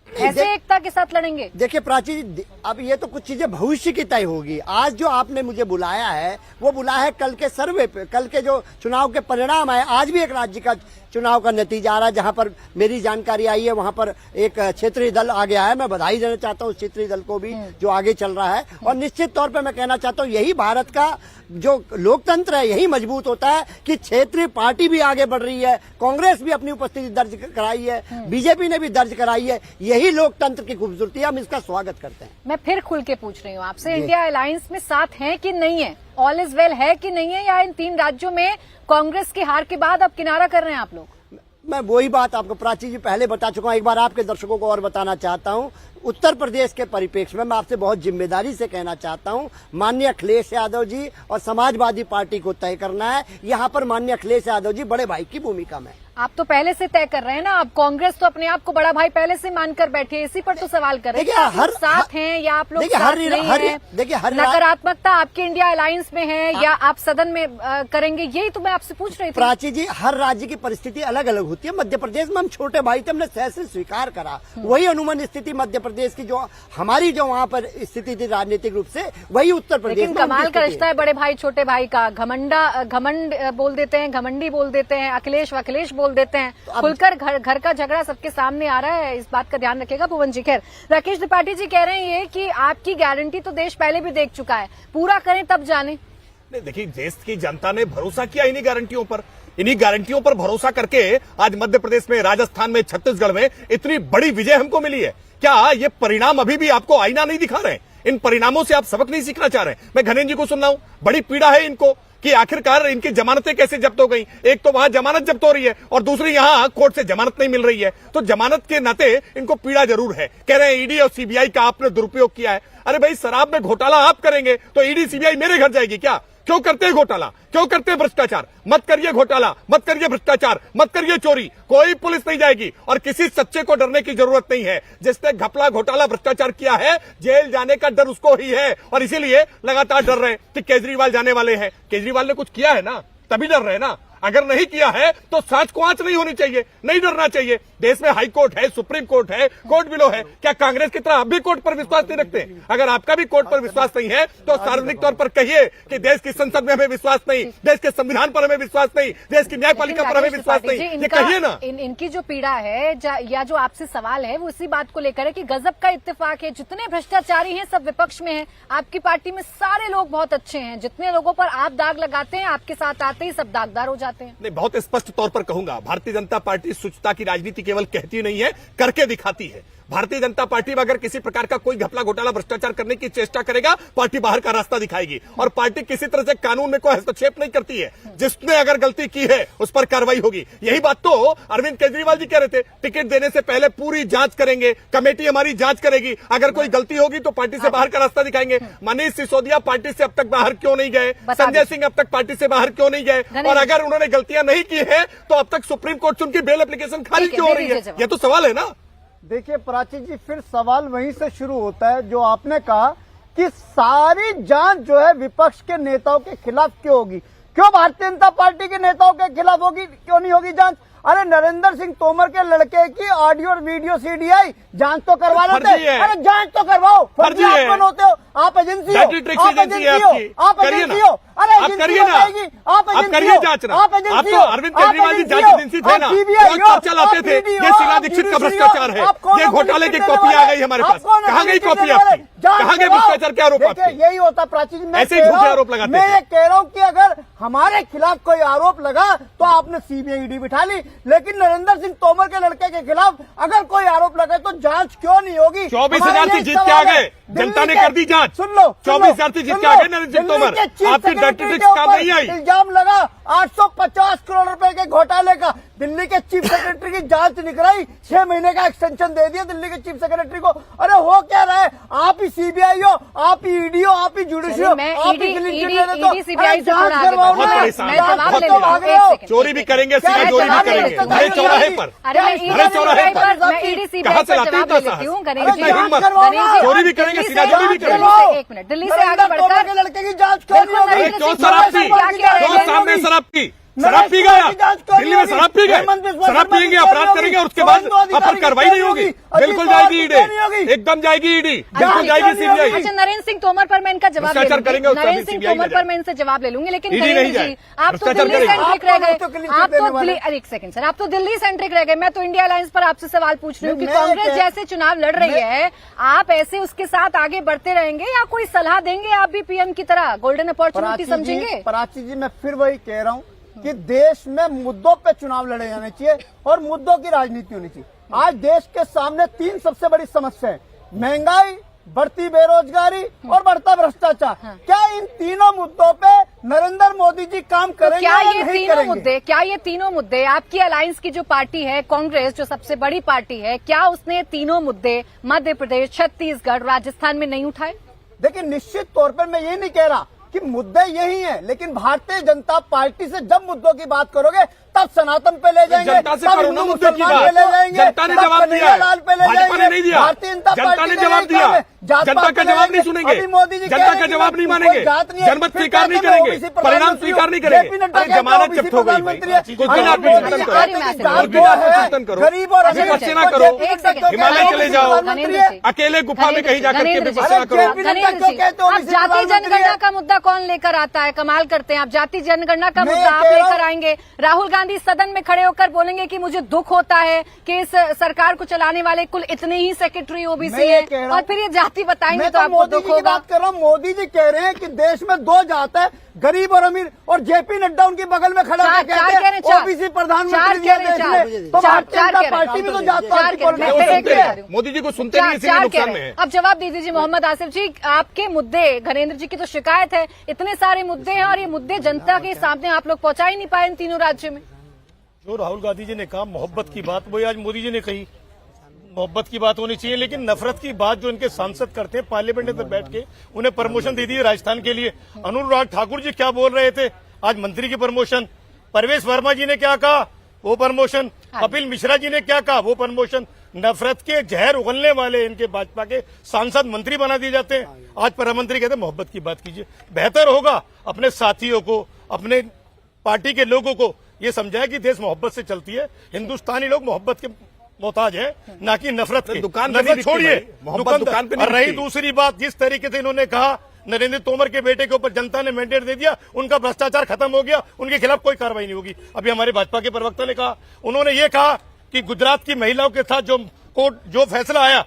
ऐसे एकता के साथ लड़ेंगे? देखिए प्राची जी, अब ये तो कुछ चीजें भविष्य की तय होगी। आज जो आपने मुझे बुलाया है वो बुलाया है कल के सर्वे पे, कल के जो चुनाव के परिणाम आए। आज भी एक राज्य का चुनाव का नतीजा आ रहा है, जहां पर मेरी जानकारी आई है वहां पर एक क्षेत्रीय दल आ गया है। मैं बधाई देना चाहता हूं उस क्षेत्रीय दल को भी जो आगे चल रहा है। और निश्चित तौर पे मैं कहना चाहता हूं यही भारत का जो लोकतंत्र है, यही मजबूत होता है कि क्षेत्रीय पार्टी भी आगे बढ़ रही है, कांग्रेस भी अपनी उपस्थिति दर्ज कराई है, बीजेपी ने भी दर्ज कराई है। यही लोकतंत्र की खूबसूरती है, हम इसका स्वागत करते हैं। मैं फिर खुल के पूछ रही हूँ आपसे, इंडिया अलायंस में साथ है कि नहीं है? ऑल इज वेल है कि नहीं है, या इन 3 राज्यों में कांग्रेस की हार के बाद अब किनारा कर रहे हैं आप लोग? मैं वही बात आपको प्राची जी पहले बता चुका हूं, एक बार आपके दर्शकों को और बताना चाहता हूं। उत्तर प्रदेश के परिप्रेक्ष्य में मैं आपसे बहुत जिम्मेदारी से कहना चाहता हूं, माननीय अखिलेश यादव जी और समाजवादी पार्टी को तय करना है। यहां पर माननीय अखिलेश यादव जी बड़े भाई की भूमिका में। आप तो पहले से तय कर रहे हैं ना, आप कांग्रेस तो अपने आप को बड़ा भाई पहले से मानकर बैठे हैं, इसी पर तो सवाल कर रहे हैं। आप लोग साथ हैं या आप लोग साथ नहीं हैं? देखिए नकारात्मकता आपके इंडिया अलायंस में है या आप सदन में करेंगे, यही तो मैं आपसे पूछ रही थी। प्राची जी, हर राज्य की परिस्थिति अलग अलग होती है। मध्य प्रदेश में हम छोटे भाई थे, हमने सह से स्वीकार करा। वही अनुमान स्थिति मध्य प्रदेश की जो हमारी जो वहाँ पर स्थिति थी राजनीतिक रूप से, वही उत्तर प्रदेश लेकिन कमाल का रिश्ता है बड़े भाई छोटे भाई का। घमंड बोल देते हैं, घमंडी बोल देते हैं, अखिलेश बोल देते हैं। खुलकर घर का झगड़ा सबके सामने आ रहा है, इस बात का ध्यान रखिएगा भुवन जी। खैर, राकेश त्रिपाठी जी कह रहे हैं ये कि आपकी गारंटी तो देश पहले भी देख चुका है, पूरा करें तब जाने। नहीं, देखिए, देश की जनता ने भरोसा किया इन्हीं गारंटियों पर। इन्हीं गारंटियों पर भरोसा करके आज मध्य प्रदेश में, राजस्थान में, छत्तीसगढ़ में इतनी बड़ी विजय हमको मिली है। क्या ये परिणाम अभी भी आपको आईना नहीं दिखा रहे? इन परिणामों से आप सबक नहीं सीखना चाह रहे? मैं घनेन्द्र जी को सुन रहा हूं, बड़ी पीड़ा है इनको कि आखिरकार इनकी जमानतें कैसे जब्त हो गई। एक तो वहां जमानत जब्त हो रही है और दूसरी यहां कोर्ट से जमानत नहीं मिल रही है। तो जमानत के नाते इनको पीड़ा जरूर है। कह रहे हैं ईडी और सीबीआई का आपने दुरुपयोग किया है। अरे भाई, शराब में घोटाला आप करेंगे तो ईडी सीबीआई मेरे घर जाएगी क्या? क्यों करते हैं घोटाला? क्यों करते हैं भ्रष्टाचार? मत करिए घोटाला, मत करिए भ्रष्टाचार, मत करिए चोरी। कोई पुलिस नहीं जाएगी और किसी सच्चे को डरने की जरूरत नहीं है। जिसने घपला, घोटाला, भ्रष्टाचार किया है, जेल जाने का डर उसको ही है और इसीलिए लगातार डर रहे हैं कि केजरीवाल जाने वाले हैं। केजरीवाल ने कुछ किया है ना, तभी डर रहे हैं ना। अगर नहीं किया है तो सांच को आंच नहीं होनी चाहिए, नहीं डरना चाहिए। देश में हाई कोर्ट है, सुप्रीम कोर्ट है, कोर्ट बिलो है। क्या कांग्रेस की तरह आप भी कोर्ट पर विश्वास नहीं रखते? अगर आपका भी कोर्ट पर विश्वास नहीं है तो सार्वजनिक तौर पर कहिए कि देश की संसद में हमें विश्वास नहीं, देश के संविधान पर हमें विश्वास नहीं, देश की न्यायपालिका पर हमें विश्वास नहीं। ये कहिए ना। इनकी जो पीड़ा है या जो आपसे सवाल है वो इसी बात को लेकर है कि गजब का इत्तेफाक है। जितने भ्रष्टाचारी हैं सब विपक्ष में हैं। आपकी पार्टी में सारे लोग बहुत अच्छे हैं। जितने लोगों पर आप दाग लगाते हैं, आपके साथ आते ही सब दागदार हो जाते हैं। नहीं, बहुत स्पष्ट तौर पर कहूंगा, भारतीय जनता पार्टी स्वच्छता की राजनीति केवल कहती नहीं है, करके दिखाती है। भारतीय जनता पार्टी में अगर किसी प्रकार का कोई घपला, घोटाला, भ्रष्टाचार करने की चेष्टा करेगा, पार्टी बाहर का रास्ता दिखाएगी। और पार्टी किसी तरह से कानून में कोई हस्तक्षेप नहीं करती है। जिसने अगर गलती की है उस पर कार्रवाई होगी। यही बात तो अरविंद केजरीवाल जी कह रहे थे, टिकट देने से पहले पूरी जांच करेंगे, कमेटी हमारी जांच करेगी, अगर कोई गलती होगी तो पार्टी से बाहर का रास्ता दिखाएंगे। मनीष सिसोदिया पार्टी से अब तक बाहर क्यों नहीं गए? संजय सिंह अब तक पार्टी से बाहर क्यों नहीं गए? और अगर उन्होंने गलतियां नहीं की है तो अब तक सुप्रीम कोर्ट से उनकी बेल एप्लीकेशन खारिज क्यों हो रही है? यह तो सवाल है ना। देखिए प्राची जी, फिर सवाल वहीं से शुरू होता है जो आपने कहा कि सारी जांच जो है विपक्ष के नेताओं के खिलाफ क्यों होगी? क्यों भारतीय जनता पार्टी के नेताओं के खिलाफ होगी? क्यों नहीं होगी जांच? अरे नरेंद्र सिंह तोमर के लड़के की ऑडियो और वीडियो सीडीआई जांच तो करवा लेते। अरे जांच तो करवाओ, फर्जी आप कौन होते हो? आप एजेंसी हो, आप एजेंसी हो, आप एजेंसी हो। अरे आप करिए ना, आप करिए जांच ना। आप तो अरविंद केजरीवाल जी जांच एजेंसी थे ना, चर्चा लाते थे ये शीला दीक्षित का भ्रष्टाचार है, ये घोटाले की कॉपी आ गई हमारे पास। कहाँ गई कॉपी आपकी? कहाँ गए भ्रष्टाचार के आरोप आपके? यही होता प्राची जी, ऐसे ही झूठे आरोप लगाते मैं ये कह रहा हूँ कि अगर हमारे खिलाफ कोई आरोप लगा तो आपने सीबीआई ईडी बिठा ली, लेकिन नरेंद्र सिंह तोमर के लड़के के खिलाफ अगर कोई आरोप लगा तो जांच क्यों नहीं होगी? 24,000 से जीत के आ गए, जनता ने कर दी जांच। सुन लो, 24,000 से जीत के आ गए नरेंद्र सिंह तोमर। आपकी डर्टी ट्रिक्स काम नहीं आई। इल्जाम लगा 850 करोड़ रुपए के घोटाले का। दिल्ली के चीफ सेक्रेटरी की जांच निकलाई, 6 महीने का एक्सटेंशन दे दिया दिल्ली के चीफ सेक्रेटरी को। अरे हो क्या रहा है? आप ही सीबीआई हो, आप ही ईडी हो, आप ही जुडिशरी हो, आप ही चोरी भी करेंगे, सीधे चोरी भी करेंगे, भरे चौराहे पर, भरे चौराहे पर कहाँ से लाते हैं चोरी भी करेंगे, सीधा चोरी भी करेंगे। एक मिनट, दिल्ली से आगे बढ़कर के लड़के की जांच क्यों नहीं होगी? क्यों शराब पी? क्यों सामने शराब पी? शराब पी गया दिल्ली में, शराब पी गए, शराब पिएंगे, अपराध करेंगे और उसके बाद अब पर कार्रवाई नहीं होगी। बिल्कुल जाएगी ईडी, एकदम जाएगी ईडी, बिल्कुल जाएगी सीबीआई। अच्छा, नरेंद्र सिंह तोमर पर मैं इनका जवाब ले लूंगी, नरेंद्र सिंह तोमर पर मैं इनसे जवाब ले लूंगी, लेकिन नरेंद्र जी आप तो दिल्ली सेंट्रिक रह गए। आप तो एक सेकंड सर, आप तो दिल्ली सेंट्रिक रह गए। मैं तो इंडिया अलायंस पर आपसे सवाल पूछ रही हूँ कि कांग्रेस जैसे चुनाव लड़ रही है, आप ऐसे उसके साथ आगे बढ़ते रहेंगे या कोई सलाह देंगे? आप भी पीएम की तरह गोल्डन अपॉर्चुनिटी समझेंगे? प्राची जी, मैं फिर वही कह रहा हूँ कि देश में मुद्दों पे चुनाव लड़े जाने चाहिए और मुद्दों की राजनीति होनी चाहिए। आज देश के सामने 3 सबसे बड़ी समस्या है: महंगाई, बढ़ती बेरोजगारी और बढ़ता भ्रष्टाचार। क्या इन तीनों मुद्दों पे नरेंद्र मोदी जी काम करेंगे क्या या ये नहीं तीनों करेंगे? मुद्दे, क्या ये तीनों मुद्दे आपकी अलायंस की जो पार्टी है कांग्रेस, जो सबसे बड़ी पार्टी है, क्या उसने तीनों मुद्दे मध्य प्रदेश, छत्तीसगढ़, राजस्थान में नहीं उठाए? देखिए, निश्चित तौर पर मैं ये नहीं कह रहा कि मुद्दे यही हैं, लेकिन भारतीय जनता पार्टी से जब मुद्दों की बात करोगे तब सनातन पे ले जाएंगे, जनता से तब करो ना हिंदू मुद्दे की मुसलमान बात। पे ले जाएंगे, जनता ने तब जवाब दिया कन्हैया है। लाल पे ले भाजपा ने जाएंगे, नहीं दिया। भारतीय जनता जनता पार्टी ने का जवाब यही दिया। काम है। जात जनता पात का पे जवाब ले नहीं जाएंगे। सुनेंगे। अभी मोदी जी जनता कह रहे का हैं कि जवाब नहीं कोई मानेंगे। जात नहीं है, जनमत फिर स्वीकार नहीं कहते हैं करेंगे। OBC परिणाम प्रधानमंत्री स्वीकार नहीं हो, करेंगे। JP नड्डा अरे कहते हैं जमानत OBC जब्त हो गई भाई। प्रधानमंत्री है। कुछ दिन और आप मोदी चिंतन जी करो। कहते हैं कि कुछ जात दिन जो आप है, चिंतन करो। गरीब और अभी अमीर पसीना और करो। JP नड्डा क्यों कहते हैं हिमालय चले OBC जाओ। प्रधानमंत्री है? अकेले गुफा में कहीं जाकर के भी पसीना करो। JP नड्डा क्यों कहते हैं आप OBC जाति प्रधानमंत्री जनगणना है? का मुद्दा कौन लेकर आता है? कमाल करते हैं आप। जाति जनगणना का मैं मुद्दा आप कह रहा लेकर हूं- आएंगे, राहुल गांधी सदन में खड़े होकर बोलेंगे कि मुझे दुख होता है कि इस सरकार को चलाने वाले कुल इतने ही सेक्रेटरी मैं ओबीसी ये हैं, कह रहा और हूं- फिर ये जाति बताएंगे मैं तो आपको मोदी दुख जी की होगा। बात कर रहा हूँ। मोदी जी कह रहे हैं कि देश में दो जात है, गरीब और अमीर, और JP नड्डा उनके बगल में खड़ा होकर चार कह कहते रहे हैं हैं, चार। OBC चार प्रधानमंत्री कह रहे हैं, देश चार। में। तो चार भारतीय कह जनता रहे हैं। पार्टी भी तो जात चार पात की कह रहे हैं। पॉलिटिक्स मैं करती कह है। रही हूं। मोदी जी को सुनते नहीं, इसीलिए चार नुकसान कह में रहे हैं। है। अब जवाब दे दीजिए मोहम्मद आसिफ जी, आपके मुद्दे, घरेंद्र जी की तो शिकायत है, इतने सारे मुद्दे हैं और ये मुद्दे जनता के सामने आप लोग पहुंचा ही नहीं पाए इन तीनों राज्यों में। जो राहुल गांधी जी ने कहा मोहब्बत की बात, वही आज मोदी जी ने कही। मोहब्बत की बात होनी चाहिए, लेकिन नफरत की बात जो इनके सांसद करते हैं पार्लियामेंट में बैठ के, उन्हें प्रमोशन दे दी है राजस्थान के लिए। अनुराग ठाकुर जी क्या बोल रहे थे, आज मंत्री की प्रमोशन। परवेश वर्मा जी ने क्या कहा, वो प्रमोशन। कपिल मिश्रा जी ने क्या कहा, वो प्रमोशन। नफरत के जहर उगलने वाले इनके भाजपा के सांसद मंत्री बना दिए जाते हैं। आज प्रधानमंत्री कहते हैं मोहब्बत की बात कीजिए। बेहतर होगा अपने साथियों को, अपने पार्टी के लोगों को ये समझाया कि देश मोहब्बत से चलती है, हिंदुस्तानी लोग मोहब्बत के मोहताज है, ना कि नफरत के। दुकान पे नहीं नफरत बिकती छोड़िए, भाई, मोहब्बत दुकान पे नहीं और रही बिकती। दूसरी बात, जिस तरीके से इन्होंने कहा नरेंद्र तोमर के बेटे के ऊपर जनता ने मैंडेट दे दिया, उनका भ्रष्टाचार खत्म हो गया, उनके खिलाफ कोई कार्रवाई नहीं होगी। अभी हमारे भाजपा के प्रवक्ता ने कहा, उन्होंने ये कहा कि गुजरात की महिलाओं के साथ जो कोर्ट जो फैसला आया,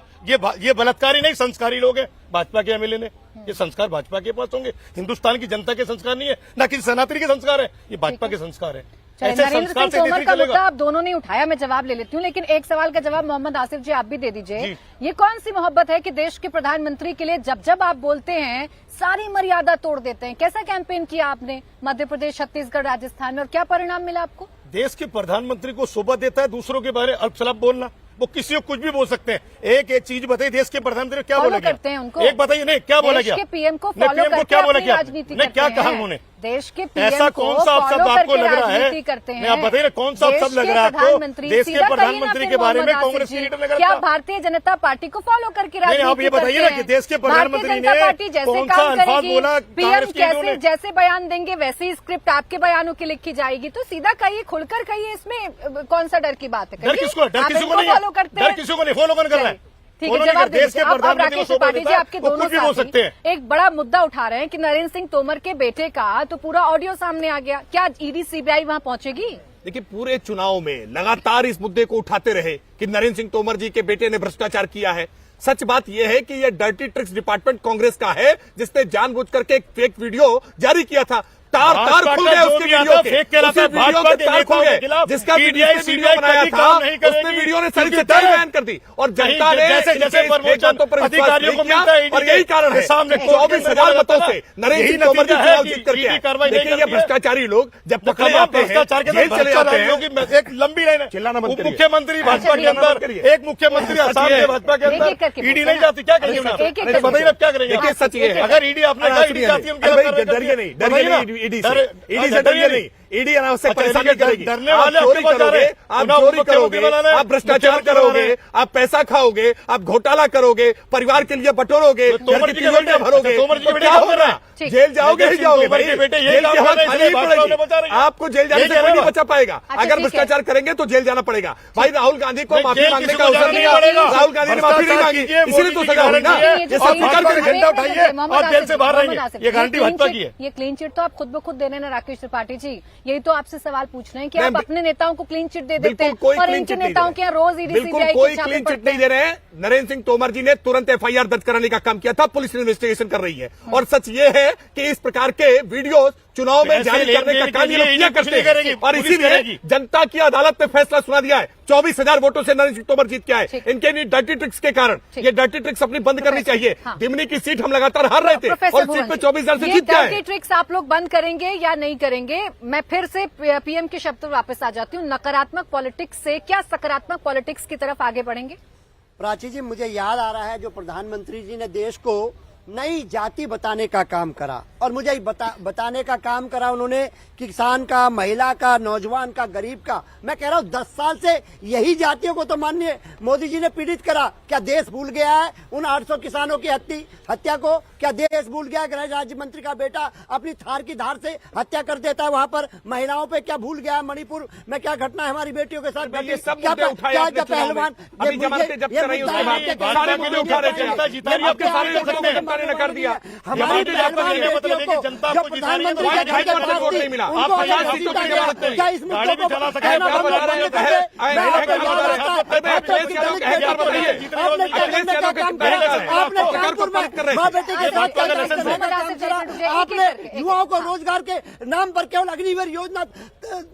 ये बलात्कारी नहीं, संस्कारी लोग हैं। भाजपा के एमएलए ने, ये संस्कार भाजपा के पास होंगे, हिंदुस्तान की जनता के संस्कार नहीं है, ना कि सनातनी के संस्कार है, ये भाजपा के संस्कार है। चलिए, ऐसे नरेंद्र संस्कार सिंह से तोमर देश का चलेगा। मुद्दा आप दोनों ने उठाया, मैं जवाब ले लेती हूँ, लेकिन एक सवाल का जवाब मोहम्मद आसिफ जी आप भी दे दीजिए। जी। ये कौन सी मोहब्बत है कि देश के प्रधानमंत्री के लिए जब जब आप बोलते हैं सारी मर्यादा तोड़ देते हैं? कैसा कैंपेन किया आपने मध्य प्रदेश, छत्तीसगढ़, राजस्थान में, और क्या परिणाम मिला आपको? देश के प्रधानमंत्री को शोभा देता है दूसरों के बारे में अल्पशब्द बोलना। वो किसी को कुछ भी बोल सकते हैं। एक चीज बताइए, देश के प्रधानमंत्री क्या फॉलो बोला गया? करते हैं उनको। एक बताइए, नहीं क्या बोला देश गया? के पीएम को नहीं, फॉलो PM को करके क्या बोला अपनी गया? राजनीति नहीं, क्या करते कहा हैं। उन्होंने? देश के पीएम ऐसा को कौन सा फॉलो शब्द आपको करके लग रहा है? राजनीति करते नहीं, आप हैं। बताइए ना, कौन सा देश शब्द लग के रहा है आपको? प्रधानमंत्री, देश के सीधा कहिए ना प्रधानमंत्री फिर के बारे में मोहम्मद कांग्रेस आसिफ की जी, लीडर ने क्या कहा। भारतीय जनता पार्टी को फॉलो करके नहीं, राजनीति आप ये बताइए ना कि देश के प्रधानमंत्री भारतीय जनता ने पार्टी जैसे कौन सा काम अल्फाज करेगी, बोला पीएम कांग्रेस की लीडरों ने? जैसे बयान देंगे वैसी स्क्रिप्ट आपके बयानों की लिखी जाएगी। तो सीधा कहिए, खुलकर कहिए, इसमें कौन सा डर की बात है? डर किसको? डर किसी को नहीं फॉलो है। करते डर हैं। किसी को नहीं, फॉलो कौन कर रहा है? ठीक फॉलो है, नहीं जवाब कर, देश दीजिए। के अब प्रधानमंत्री को राकेश शोभा त्रिपाठी जी, देता है, आपके वो दोनों कुछ भी बोल सकते हैं। साथी एक बड़ा मुद्दा उठा रहे हैं कि नरेंद्र सिंह तोमर के बेटे का तो पूरा ऑडियो सामने आ गया। क्या ईडी सीबीआई वहां पहुंचेगी? देखिए, पूरे चुनाव में लगातार इस मुद्दे को उठाते रहे कि नरेंद्र सिंह तोमर जी के बेटे ने भ्रष्टाचार किया है। सच बात यह है कि यह डर्टी ट्रिक्स डिपार्टमेंट कांग्रेस का है, जिसने जानबूझ करके एक फेक वीडियो जारी किया था। तार खुल गए उसके वीडियो के, फेक कहलाता है, उसी वीडियो भाजपा के के तार खुल नेताओं के गए, खिलाफ जिसका ईडीआई वीडियो सीबीआई बनाया कभी था, काम नहीं उसने करेगी, वीडियो ने सारी क्योंकि सच्चाई डर है। बयान कर दी और जनता ने जैसे इनके इस प्रमोशन बातों पर विश्वास अधिकारियों नहीं को किया मिलता है और यही कारण है 24,000 मतों से नरेंद्र सिंह तोमर जी चुनाव जीत करके आए। देखिए, ये भ्रष्टाचारी लोग जब पकड़े जाते हैं, जेल चले जाते हैं, एक लंबी लाइन है। चिल्लाना बंद करिए। मुख्यमंत्री भाजपा के अंदर, एक मुख्यमंत्री आसाम के भाजपा के अंदर, ईडी नहीं जाती, क्या करेंगे? बताइए क्या करेंगे? देखिए, सच ये है। अगर ईडी आपने कहा ईडी जाती है, हम क्या करेंगे? डरिए नहीं, ईडी से डरिए नहीं। ईडी अनावश्यक परेशानी करेगी। डरने आप वाले चोरी आपके पास करोगे, आ रहे हैं। आप उन्हें चोरी मुख्यमंत्री करोगे, बनाना है, आप भ्रष्टाचार मुख्यमंत्री बनाना करोगे, है। आप पैसा खाओगे, आप घोटाला करोगे, परिवार के लिए बटोरोगे, तोमर जी के तिजोरियां बेटे- भरोगे, तोमर जी के तो बेटे क्या काम कर रहा होगा? है। जेल जाओगे ही जाओगे तोमर भाई। के बेटे यही जेल काम की कर हालत रहे हैं, खाली ही इसलिए भाजपा उन्हें बचा रही पड़ेगी। है। आपको जेल जाने यही से कह कोई रहे नहीं हो। बचा पाएगा। अच्छा, अगर ठीक है। भ्रष्टाचार करेंगे तो जेल जाना पड़ेगा। भाई राहुल गांधी को नहीं, माफी जेल मांगने किसी का को अवसर जाना नहीं नहीं पड़ेगा। है। राहुल गांधी ने माफी नहीं मांगी, इसलिए तो सजा हुई ना। ये सब स्वीकार करेंगे। झंडा उठाइए और जेल से बाहर रहेंगे। ये गारंटी भाजपा की है। ये क्लीन चिट तो आप खुद ब खुद देने ना राकेश त्रिपाठी जी, यही तो आपसे सवाल पूछ रहे हैं कि मैं आप अपने नेताओं को क्लीन चिट दे देते बिल्कुल हैं कोई और क्लीन इनके चिट नहीं नेताओं दे के यहाँ रोज ईडी बिल्कुल सीबीआई कोई के छापे क्लीन चिट पड़ते नहीं दे रहे हैं। नरेंद्र सिंह तोमर जी ने तुरंत एफआईआर दर्ज कराने का काम किया था, पुलिस इन्वेस्टिगेशन कर रही है। और सच ये है कि इस प्रकार के वीडियो चुनाव में पैसे जारी लेन करने का देन के काम ये लिए लोग किया कुछ करते नहीं करेगी, हैं और पुलिस इसीलिए करेगी। जनता की अदालत में फैसला सुना दिया है। 24,000 वोटों से नरेंद्र तोमर जीत के आए। इनके नहीं डर्टी ट्रिक्स के कारण, ये डर्टी ट्रिक्स अपनी बंद करनी चाहिए। हाँ। दिमनी की सीट हम लगातार हार रहे थे और सीट पे 24,000 से जीत के आए। डर्टी ट्रिक्स आप लोग बंद करेंगे या नहीं करेंगे? मैं फिर से पीएम के शब्द पर वापस आ जाती हूँ। नकारात्मक पॉलिटिक्स से क्या सकारात्मक पॉलिटिक्स की तरफ आगे बढ़ेंगे? प्राची जी, मुझे याद आ रहा है जो प्रधानमंत्री जी ने देश को नई जाति बताने का काम करा, और मुझे बताने का काम करा उन्होंने किसान का, महिला का, नौजवान का, गरीब का। मैं कह रहा हूँ 10 साल से यही जातियों को तो माननीय मोदी जी ने पीड़ित करा। क्या देश भूल गया है उन 800 किसानों की हत्या को? क्या देश भूल गया? गृह राज्य मंत्री का बेटा अपनी थार की धार से हत्या कर देता है वहां पर। महिलाओं पे क्या भूल गया? मणिपुर में क्या घटना है हमारी बेटियों के साथ? ये सब मुद्दे उठाए आपने पहलवान अभी जमानतें जब्त कराई, उसके बाद सारे मुद्दे उठा रहे थे। आपके सारे जनता ने कर दिया। हमारी जनता को प्रधानमंत्री वोट नहीं मिला। आप 50 सीटों की जमानत नहीं। क्या इस मुद्दे को चला सकते कहना हैं? बंद करने के लिए आपने कानपुर में माँ बेटे के साथ आपने युवाओं को रोजगार के नाम पर केवल अग्निवीर योजना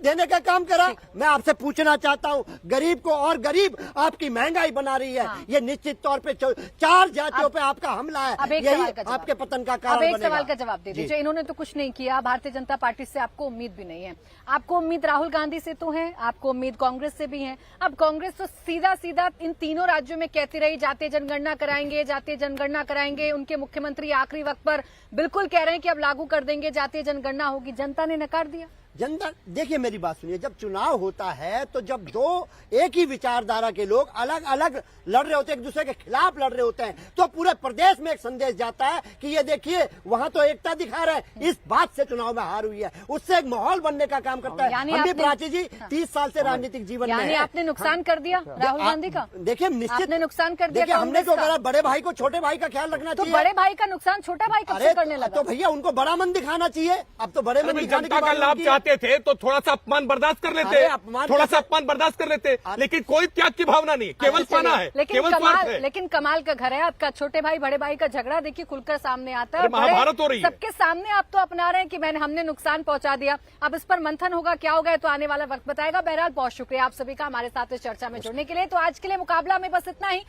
देने का काम करा। मैं आपसे पूछना चाहता हूँ, गरीब को और गरीब आपकी महंगाई बना रही है। ये निश्चित तौर पे 4 जातियों पे आपका हमला है। यही आपके पतन का कारण अब एक बनेगा। सवाल का जवाब दे दीजिए। इन्होंने तो कुछ नहीं किया, भारतीय जनता पार्टी से आपको उम्मीद भी नहीं है। आपको उम्मीद राहुल गांधी से तो है, आपको उम्मीद कांग्रेस से भी है। अब कांग्रेस तो सीधा सीधा इन तीनों राज्यों में कहती रही जातीय जनगणना कराएंगे, जातीय जनगणना कराएंगे। उनके मुख्यमंत्री आखिरी वक्त पर बिल्कुल कह रहे हैं कि अब लागू कर देंगे, जातीय जनगणना होगी। जनता ने नकार दिया। जनता, देखिए मेरी बात सुनिए, जब चुनाव होता है तो जब दो एक ही विचारधारा के लोग अलग अलग लड़ रहे होते हैं, एक दूसरे के खिलाफ लड़ रहे होते हैं, तो पूरे प्रदेश में एक संदेश जाता है कि ये देखिए वहां तो एकता दिखा रहे हैं। इस बात से चुनाव में हार हुई है, उससे एक माहौल बनने का काम करता है। हम भी प्राची जी 30 साल से राजनीतिक जीवन में यानी आपने नुकसान कर दिया राहुल गांधी का। देखिए निश्चित आपने नुकसान कर दिया। देखिए हमने तो करा, बड़े भाई को छोटे भाई का ख्याल रखना तो चाहिए। बड़े भाई का नुकसान छोटा भाई कब से करने लगा? तो भैया उनको बड़ा मन दिखाना चाहिए। अब तो बड़े मन दिखाने जनता का लाभ चाहते थे तो थोड़ा सा अपमान बर्दाश्त कर लेते, थोड़ा सा अपमान बर्दाश्त कर लेते, लेकिन कोई त्याग की भावना नहीं, केवल पाना है, केवल स्वार्थ है। लेकिन कमाल का घर है आपका। छोटे भाई बड़े भाई का झगड़ा देखिए खुलकर सामने आता है। महाभारत हो रही है सबके सामने आप तो अपना रहे हैं कि हमने नुकसान पहुंचा दिया। अब इस पर मंथन होगा, क्या होगा तो आने वाला वक्त बताएगा। बहरहाल बहुत शुक्रिया आप सभी का हमारे साथ इस चर्चा में जुड़ने के लिए। तो आज के लिए मुकाबला में बस इतना ही।